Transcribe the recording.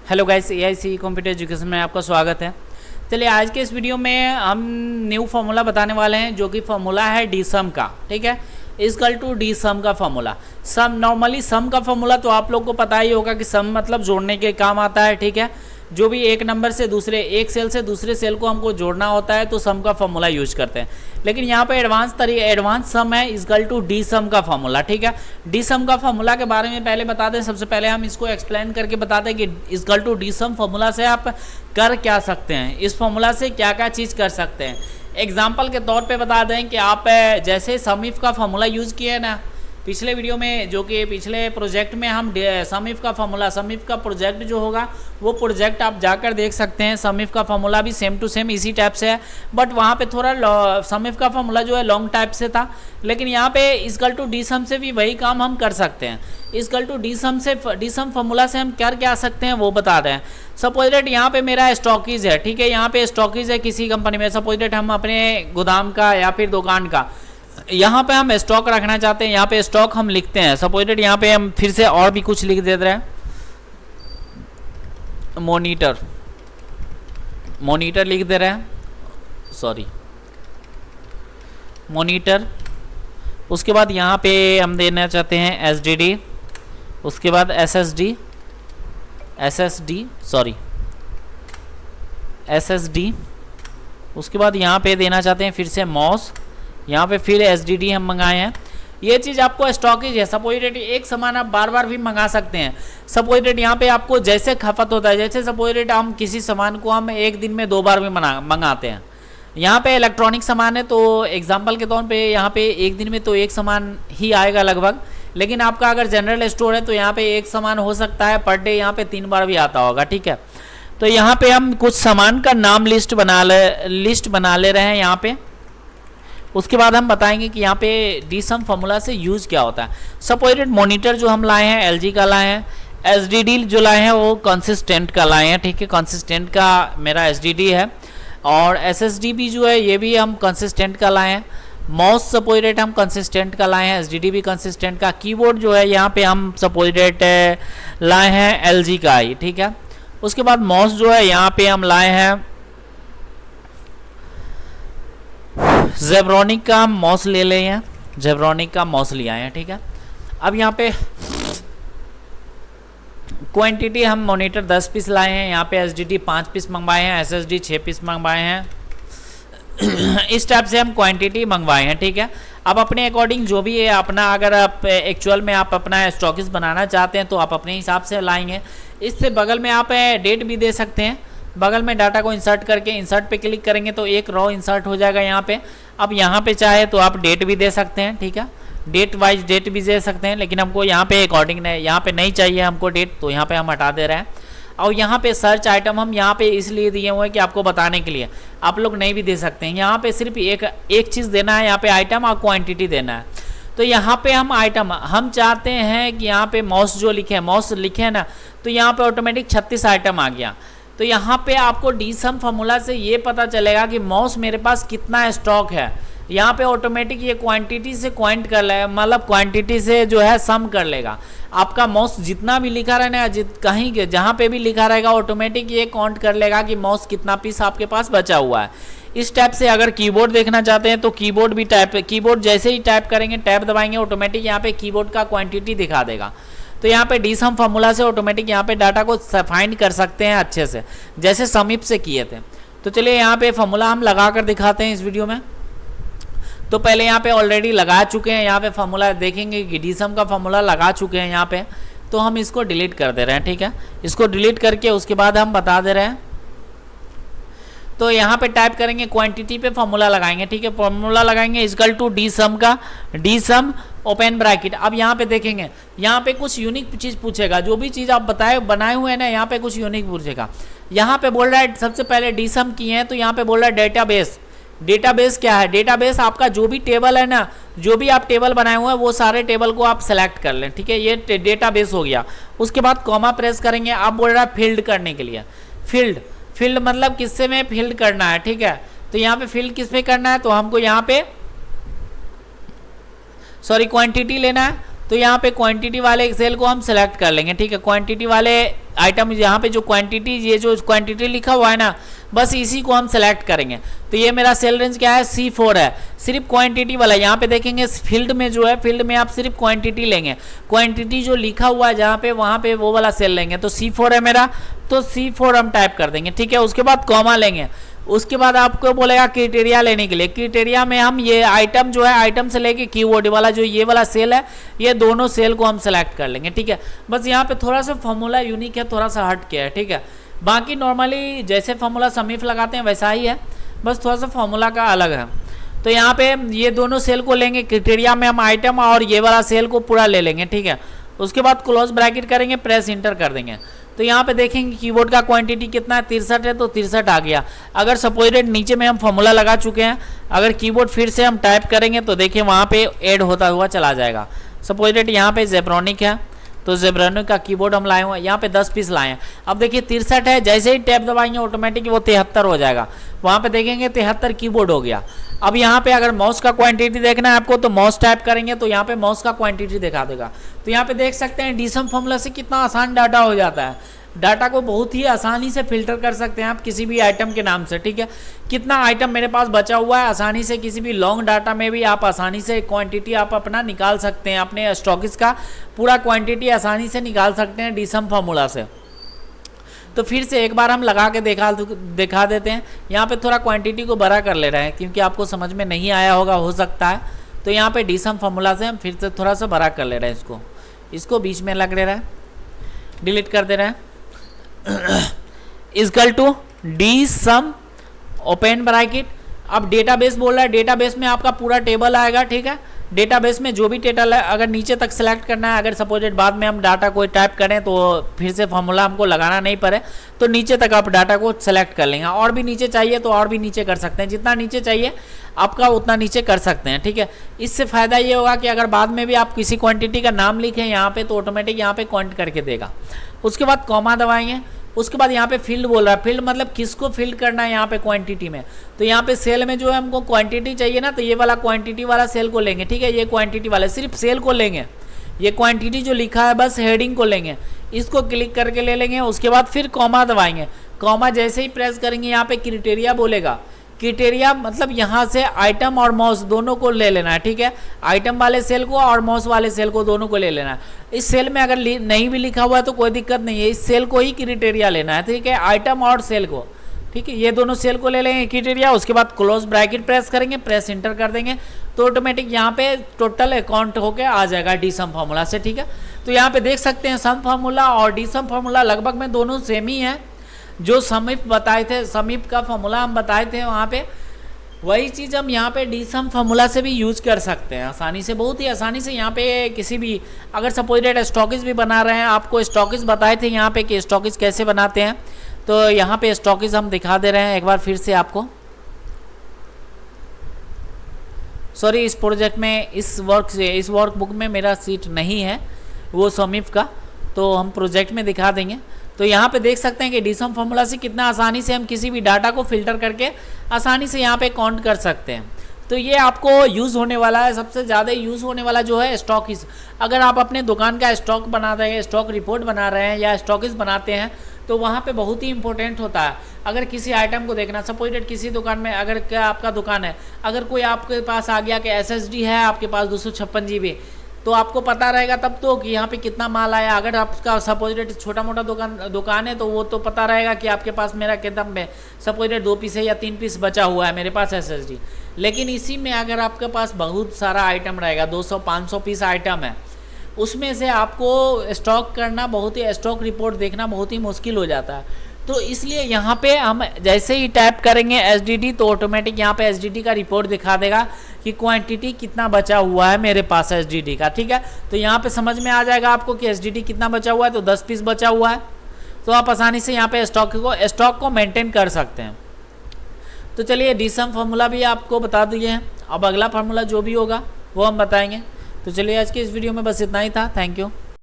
Hello guys, AIC computer education में आपका स्वागत है। चलिए आज के इस वीडियो में हम न्यू फार्मूला बताने वाले हैं जो कि फार्मूला है डी सम का। ठीक है, इक्वल टू डी सम का फार्मूला। सम नॉर्मली सम का फार्मूला तो आप लोग को पता ही होगा कि सम मतलब जोड़ने के काम आता है। ठीक है, जो भी एक नंबर से दूसरे एक सेल से दूसरे सेल को हमको जोड़ना होता है तो सम का फार्मूला यूज करते हैं। लेकिन यहाँ पे एडवांस सम है इक्वल टू डी सम का फार्मूला। ठीक है, डी सम का फार्मूला के बारे में पहले बता दें। सबसे पहले हम इसको एक्सप्लेन करके बताते हैं कि equal to d sum formula से आप कर क्या सकते हैं, इस फार्मूला से क्या क्या चीज़ कर सकते हैं। एग्जाम्पल के तौर पे बता दें कि आप जैसे सम इफ का फार्मूला यूज़ किए ना पिछले वीडियो में, जो कि पिछले प्रोजेक्ट में हम सम इफ का फार्मूला, सम इफ का प्रोजेक्ट जो होगा वो प्रोजेक्ट आप जाकर देख सकते हैं। सम इफ का फार्मूला भी सेम टू सेम इसी टाइप से है, बट वहाँ पे थोड़ा सम इफ का फार्मूला जो है लॉन्ग टाइप से था। लेकिन यहाँ पे इक्वल टू डी सम से भी वही काम हम कर सकते हैं। इक्वल टू डी सम से डी सम फार्मूला से हम कर क्या सकते हैं वो बता दें। सपोज डेट यहाँ पे मेरा स्टॉकीज है। ठीक है, यहाँ पे स्टॉकीज है किसी कंपनी में। सपोज डेट हम अपने गोदाम का या फिर दुकान का यहाँ पे हम स्टॉक रखना चाहते हैं। यहाँ पे स्टॉक हम लिखते हैं। सपोज डेट यहाँ पे हम फिर से और भी कुछ लिख देते हैं। मोनीटर लिख दे रहे हैं, सॉरी मोनीटर। उसके बाद यहाँ पे हम देना चाहते हैं एसडीडी, उसके बाद एसएसडी, उसके बाद यहाँ पे देना चाहते हैं फिर से मॉस, यहाँ पे फिर एसडीडी हम मंगाए हैं। ये चीज़ आपको स्टॉकेज है। सपोज डेट एक सामान आप बार बार भी मंगा सकते हैं। सपोज डेट यहाँ पे आपको जैसे खपत होता है, जैसे सपोज डेट हम किसी सामान को हम एक दिन में 2 बार भी मंगाते हैं। यहाँ पे इलेक्ट्रॉनिक सामान है तो एग्जांपल के तौर पे यहाँ पे एक दिन में तो एक सामान ही आएगा लगभग। लेकिन आपका अगर जनरल स्टोर है तो यहाँ पे एक सामान हो सकता है पर डे यहाँ पे 3 बार भी आता होगा। ठीक है, तो यहाँ पे हम कुछ सामान का नाम लिस्ट बना ले रहे हैं यहाँ पे। उसके बाद हम बताएंगे कि यहाँ पे डी सम फार्मूला से यूज़ क्या होता है। सपोज मॉनिटर जो हम लाए हैं एलजी का लाए हैं, एसडीडी जो लाए हैं वो कंसिस्टेंट का लाए हैं। ठीक है, कंसिस्टेंट का मेरा एसडीडी है, और एसएसडी भी जो है ये भी हम कंसिस्टेंट का लाए हैं। माउस सपोज डेट हम कंसिस्टेंट का लाए हैं, एसडीडी भी कंसिस्टेंट का। कीबोर्ड जो है यहाँ पे हम सपोज डेट लाए हैं एलजी का ही। ठीक है, उसके बाद माउस जो है यहाँ पे हम लाए हैं जेब्रॉनिक का हम माउस ले लिए हैं, जेब्रॉनिक का माउस ले आए हैं। ठीक है, अब यहाँ पे क्वांटिटी हम मॉनिटर 10 पीस लाए हैं, यहाँ पे एसडीडी 5 पीस मंगवाए हैं, एसएसडी 6 पीस मंगवाए हैं। इस टाइप से हम क्वांटिटी मंगवाए हैं। ठीक है, अब अपने अकॉर्डिंग जो भी है अपना, अगर आप एक्चुअल में आप अपना स्टॉकिस बनाना चाहते हैं तो आप अपने हिसाब से लाएंगे। इससे बगल में आप डेट भी दे सकते हैं। बगल में डाटा को इंसर्ट करके इंसर्ट पे क्लिक करेंगे तो एक रो इंसर्ट हो जाएगा यहाँ पे। अब यहाँ पे चाहे तो आप डेट भी दे सकते हैं। ठीक है, डेट वाइज डेट भी दे सकते हैं, लेकिन हमको यहाँ पे अकॉर्डिंग नहीं, यहाँ पे नहीं चाहिए हमको डेट, तो यहाँ पे हम हटा दे रहे हैं। और यहाँ पे सर्च आइटम हम यहाँ पे इसलिए दिए हुए हैं कि आपको बताने के लिए, आप लोग नहीं भी दे सकते हैं। यहाँ पे सिर्फ एक चीज़ देना है, यहाँ पे आइटम और क्वान्टिटी देना है। तो यहाँ पे हम आइटम हम चाहते हैं कि यहाँ पे माउस जो लिखे ना, तो यहाँ पे ऑटोमेटिक 36 आइटम आ गया। तो यहाँ पे आपको डी सम फार्मूला से ये पता चलेगा कि माउस मेरे पास कितना स्टॉक है। यहाँ पे ऑटोमेटिक ये क्वांटिटी से क्वांट कर लेगा, मतलब क्वांटिटी से जो है सम कर लेगा। आपका माउस जितना भी लिखा रहेगा, कहीं जहाँ पे भी लिखा रहेगा ऑटोमेटिक ये काउंट कर लेगा कि माउस कितना पीस आपके पास बचा हुआ है। इस टाइप से अगर कीबोर्ड देखना चाहते हैं तो कीबोर्ड जैसे ही टाइप करेंगे, टैब दबाएंगे, ऑटोमेटिक यहाँ पे कीबोर्ड का क्वांटिटी दिखा देगा। तो यहाँ पे डी सम फार्मूला से ऑटोमेटिक यहाँ पे डाटा को फाइंड कर सकते हैं अच्छे से, जैसे सम इफ से किए थे। तो चलिए यहाँ पे फार्मूला हम लगा कर दिखाते हैं इस वीडियो में। तो पहले यहाँ पे ऑलरेडी लगा चुके हैं, यहाँ पे फार्मूला देखेंगे कि डी सम का फार्मूला लगा चुके हैं यहाँ पे। तो हम इसको डिलीट कर दे रहे हैं। ठीक है, इसको डिलीट करके उसके बाद हम बता दे रहे हैं। तो यहाँ पे टाइप करेंगे क्वांटिटी पे फार्मूला लगाएंगे। ठीक है, फार्मूला लगाएंगे इक्वल टू डी सम का, डी सम ओपन ब्रैकेट। अब यहाँ पे देखेंगे, यहाँ पे कुछ यूनिक चीज़ पूछेगा। जो भी चीज़ आप बनाए हुए हैं ना, यहाँ पे कुछ यूनिक पूछेगा। यहाँ पे बोल रहा है सबसे पहले डी सम किए हैं तो यहाँ पे बोल रहा है डेटाबेस। डेटाबेस क्या है? डेटाबेस आपका जो भी टेबल है ना, जो भी आप टेबल बनाए हुए हैं वो सारे टेबल को आप सेलेक्ट कर लें। ठीक है, ये डेटाबेस हो गया। उसके बाद कॉमा प्रेस करेंगे। आप बोल रहा है फील्ड करने के लिए, फील्ड मतलब किससे में फील्ड करना है। ठीक है, तो यहाँ पे फील्ड किस पे करना है, तो हमको यहाँ पे क्वांटिटी लेना है। तो यहाँ पे क्वांटिटी वाले सेल को हम सेलेक्ट कर लेंगे। ठीक है, क्वांटिटी वाले आइटम यहाँ पे जो क्वांटिटी, ये जो क्वांटिटी लिखा हुआ है ना, बस इसी को हम सेलेक्ट करेंगे। तो ये मेरा सेल रेंज क्या है, C4 है, सिर्फ क्वांटिटी वाला। यहाँ पे देखेंगे फील्ड में जो है, फील्ड में आप सिर्फ क्वांटिटी लेंगे, क्वांटिटी जो लिखा हुआ है जहाँ पे, वहाँ पे वो वाला सेल लेंगे। तो C4 है मेरा, तो C4 हम टाइप कर देंगे, ठीक है। उसके बाद कॉमा लेंगे, उसके बाद आपको बोलेगा क्राइटेरिया लेने के लिए। क्राइटेरिया में हम ये आइटम जो है, आइटम से लेके कीवर्ड वाला जो ये वाला सेल है, ये दोनों सेल को हम सेलेक्ट कर लेंगे, ठीक है। बस यहाँ पे थोड़ा सा फॉर्मूला यूनिक है, थोड़ा सा हट के है, ठीक है। बाकी नॉर्मली जैसे फॉर्मूला समीफ लगाते हैं वैसा ही है, बस थोड़ा सा फॉर्मूला का अलग है। तो यहाँ पे ये दोनों सेल को लेंगे, क्राइटेरिया में हम आइटम और ये वाला सेल को पूरा ले लेंगे, ठीक है। उसके बाद क्लोज ब्रैकेट करेंगे, प्रेस इंटर कर देंगे। तो यहाँ पे देखेंगे कीबोर्ड का क्वांटिटी कितना है, 63 है, तो 63 आ गया। अगर सपोज नीचे में हम फॉर्मूला लगा चुके हैं, अगर कीबोर्ड फिर से हम टाइप करेंगे तो देखिए वहाँ पे ऐड होता हुआ चला जाएगा। सपोज यहाँ पे जेब्रॉनिक है, तो जेब्रॉनिक का कीबोर्ड हम लाए हुए, यहाँ पे 10 पीस लाए हैं। अब देखिए 63 है, जैसे ही टैब दबाएंगे ऑटोमेटिक वो 73 हो जाएगा। वहाँ पे देखेंगे 73 कीबोर्ड हो गया। अब यहाँ पे अगर माउस का क्वांटिटी देखना है आपको, तो माउस टाइप करेंगे तो यहाँ पे माउस का क्वांटिटी दिखा देगा। तो यहाँ पे देख सकते हैं डीसम फॉर्मूला से कितना आसान डाटा हो जाता है। डाटा को बहुत ही आसानी से फिल्टर कर सकते हैं आप किसी भी आइटम के नाम से, ठीक है। कितना आइटम मेरे पास बचा हुआ है, आसानी से किसी भी लॉन्ग डाटा में भी आप आसानी से क्वांटिटी आप अपना निकाल सकते हैं, अपने स्टॉकिस का पूरा क्वांटिटी आसानी से निकाल सकते हैं डीसम फार्मूला से। तो फिर से एक बार हम लगा के दिखा देते हैं। यहाँ पे थोड़ा क्वांटिटी को बड़ा कर ले रहे हैं क्योंकि आपको समझ में नहीं आया होगा, हो सकता है। तो यहाँ पे डीसम फार्मूला से हम फिर से थोड़ा सा बड़ा कर ले रहे हैं, इसको बीच में लग रहा है, डिलीट कर दे रहे हैं। Equal to d sum open bracket. अब डेटाबेस बोल रहा है, डेटाबेस में आपका पूरा टेबल आएगा, ठीक है। डेटाबेस में जो भी टेबल है, अगर नीचे तक सेलेक्ट करना है, अगर सपोज बाद में हम डाटा कोई टाइप करें तो फिर से फॉर्मूला हमको लगाना नहीं पड़े, तो नीचे तक आप डाटा को सेलेक्ट कर लेंगे। और भी नीचे चाहिए तो और भी नीचे कर सकते हैं, जितना नीचे चाहिए आपका उतना नीचे कर सकते हैं, ठीक है। इससे फ़ायदा ये होगा कि अगर बाद में भी आप किसी क्वांटिटी का नाम लिखें यहाँ पे, तो ऑटोमेटिक यहाँ पे काउंट करके देगा। उसके बाद कॉमा दबाएंगे। उसके बाद यहाँ पे फील्ड बोल रहा है, फील्ड मतलब किसको फील्ड करना है यहाँ पे क्वांटिटी में। तो यहाँ पे सेल में जो है हमको क्वांटिटी चाहिए ना, तो ये वाला क्वांटिटी वाला सेल को लेंगे, ठीक है। ये क्वांटिटी वाला सिर्फ सेल को लेंगे, ये क्वांटिटी जो लिखा है बस हेडिंग को लेंगे, इसको क्लिक करके ले लेंगे। उसके बाद फिर कॉमा दबाएंगे। कॉमा जैसे ही प्रेस करेंगे यहाँ पे क्राइटेरिया बोलेगा। क्राइटेरिया मतलब यहाँ से आइटम और माउस दोनों को ले लेना है, ठीक है। आइटम वाले सेल को और माउस वाले सेल को दोनों को ले लेना है। इस सेल में अगर नहीं भी लिखा हुआ है तो कोई दिक्कत नहीं है, इस सेल को ही क्राइटेरिया लेना है, ठीक है। आइटम और सेल को, ठीक है, ये दोनों सेल को ले लेंगे क्राइटेरिया। उसके बाद क्लोज ब्रैकेट प्रेस करेंगे, प्रेस इंटर कर देंगे, तो ऑटोमेटिक यहाँ पे टोटल अकाउंट होके आ जाएगा डीसम फार्मूला से, ठीक है। तो यहाँ पे देख सकते हैं सम फार्मूला और डीसम फार्मूला लगभग में दोनों सेम ही है। जो समीप बताए थे, समीप का फॉर्मूला हम बताए थे वहाँ पे, वही चीज़ हम यहाँ पे डीसम फार्मूला से भी यूज कर सकते हैं आसानी से, बहुत ही आसानी से। यहाँ पे किसी भी अगर सपोज डेट स्टॉकिस भी बना रहे हैं, आपको स्टॉकिस बताए थे यहाँ पे कि स्टॉकिस कैसे बनाते हैं, तो यहाँ पे स्टॉकिस हम दिखा दे रहे हैं एक बार फिर से आपको। सॉरी, इस प्रोजेक्ट में इस वर्कबुक में मेरा सीट नहीं है वो समीप का, तो हम प्रोजेक्ट में दिखा देंगे। तो यहाँ पे देख सकते हैं कि डीसम फार्मूला से कितना आसानी से हम किसी भी डाटा को फिल्टर करके आसानी से यहाँ पे काउंट कर सकते हैं। तो ये आपको यूज़ होने वाला है, सबसे ज़्यादा यूज़ होने वाला जो है स्टॉकिस। अगर आप अपने दुकान का स्टॉक बना रहे हैं, स्टॉक रिपोर्ट बना रहे हैं या स्टॉकिस बनाते हैं, तो वहाँ पे बहुत ही इंपॉर्टेंट होता है। अगर किसी आइटम को देखना, सपोज डेट किसी दुकान में अगर क्या आपका दुकान है, अगर कोई आपके पास आ गया कि SSD है आपके पास 256 GB, तो आपको पता रहेगा तब तो कि यहाँ पे कितना माल आया। अगर आपका सपोज डेट छोटा मोटा दुकान है तो वो तो पता रहेगा कि आपके पास मेरा कितना सपोज डेट 2 पीस है या 3 पीस बचा हुआ है मेरे पास SSD। लेकिन इसी में अगर आपके पास बहुत सारा आइटम रहेगा, 200-500 पीस आइटम है, उसमें से आपको स्टॉक करना बहुत ही, स्टॉक रिपोर्ट देखना बहुत ही मुश्किल हो जाता है। तो इसलिए यहाँ पे हम जैसे ही टाइप करेंगे SDD, तो ऑटोमेटिक यहाँ पे SDD का रिपोर्ट दिखा देगा कि क्वांटिटी कितना बचा हुआ है मेरे पास SDD का, ठीक है। तो यहाँ पे समझ में आ जाएगा आपको कि SDD कितना बचा हुआ है, तो 10 पीस बचा हुआ है। तो आप आसानी से यहाँ पे स्टॉक को मेंटेन कर सकते हैं। तो चलिए डीसम फार्मूला भी आपको बता दिए हैं, अब अगला फार्मूला जो भी होगा वो हम बताएंगे। तो चलिए आज की इस वीडियो में बस इतना ही था। Thank you.